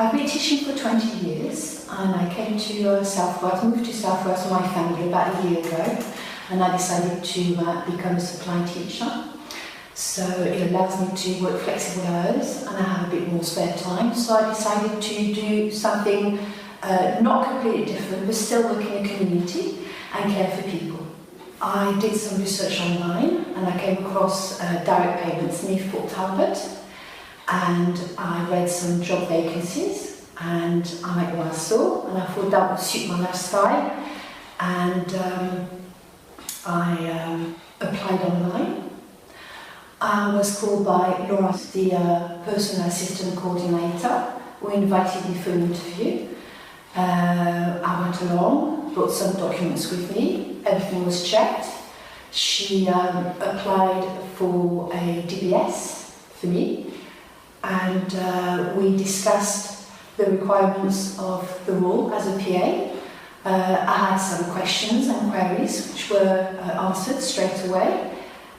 I've been teaching for 20 years and I came to South Wales, moved to South Wales with my family about a year ago, and I decided to become a supply teacher. So it allows me to work flexible hours and I have a bit more spare time. So I decided to do something not completely different, but still work in a community and care for people. I did some research online and I came across direct payments near Port Talbot, and I read some job vacancies and I liked what I saw and I thought that would suit my lifestyle, and I applied online. I was called by Laura, the personal assistant coordinator, who invited me for an interview. I went along, brought some documents with me, everything was checked. She applied for a DBS for me, and we discussed the requirements of the role as a PA. I had some questions and queries which were answered straight away,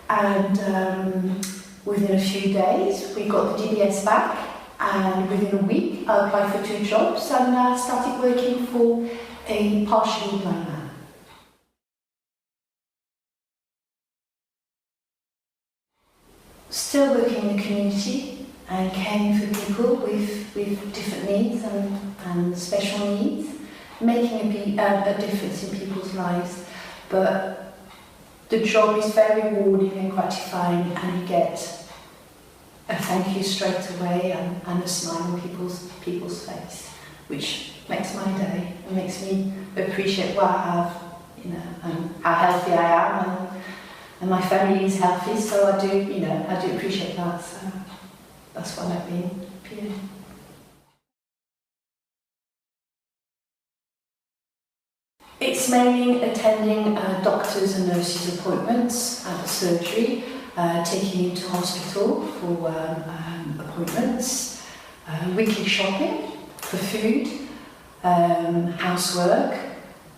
and within a few days we got the DBS back, and within a week I applied for 2 jobs and started working for a partially blind man. Still working in the community and caring for people with different needs and special needs, making a difference in people's lives. But the job is very rewarding and gratifying, and you get a thank you straight away and a smile on people's face, which makes my day and makes me appreciate what I have, and how healthy I am, and my family is healthy, so I do appreciate that. So that's why I've been PA. It's mainly attending doctors' and nurses' appointments at the surgery, taking you to hospital for appointments, weekly shopping for food, housework,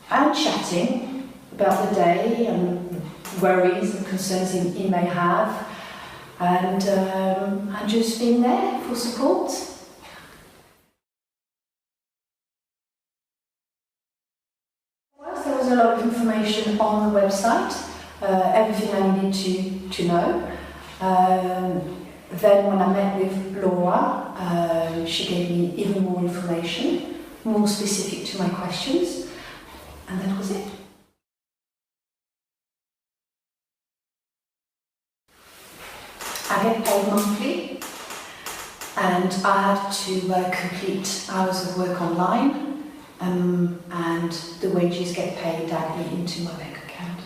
and chatting about the day and worries and concerns you may have, and just being there for support. There was a lot of information on the website, everything I needed to know. Then when I met with Laura, she gave me even more information, more specific to my questions, and that was it. I get paid monthly, and I had to complete hours of work online, and the wages get paid directly into my bank account.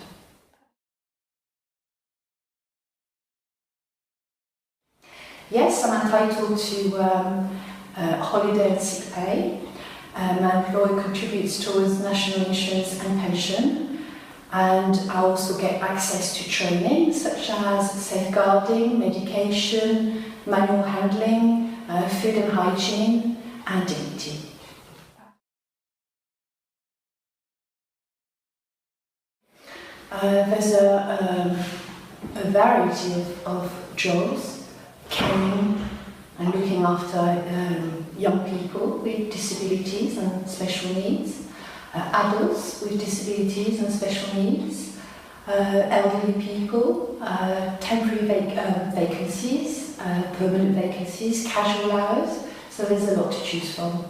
Yes, I'm entitled to holiday and sick pay. My employer contributes towards national insurance and pension, and I also get access to training such as safeguarding, medication, manual handling, food and hygiene, and dignity. There's a variety of jobs, caring and looking after young people with disabilities and special needs, adults with disabilities and special needs, elderly people, temporary vacancies, permanent vacancies, casual hours, so there's a lot to choose from.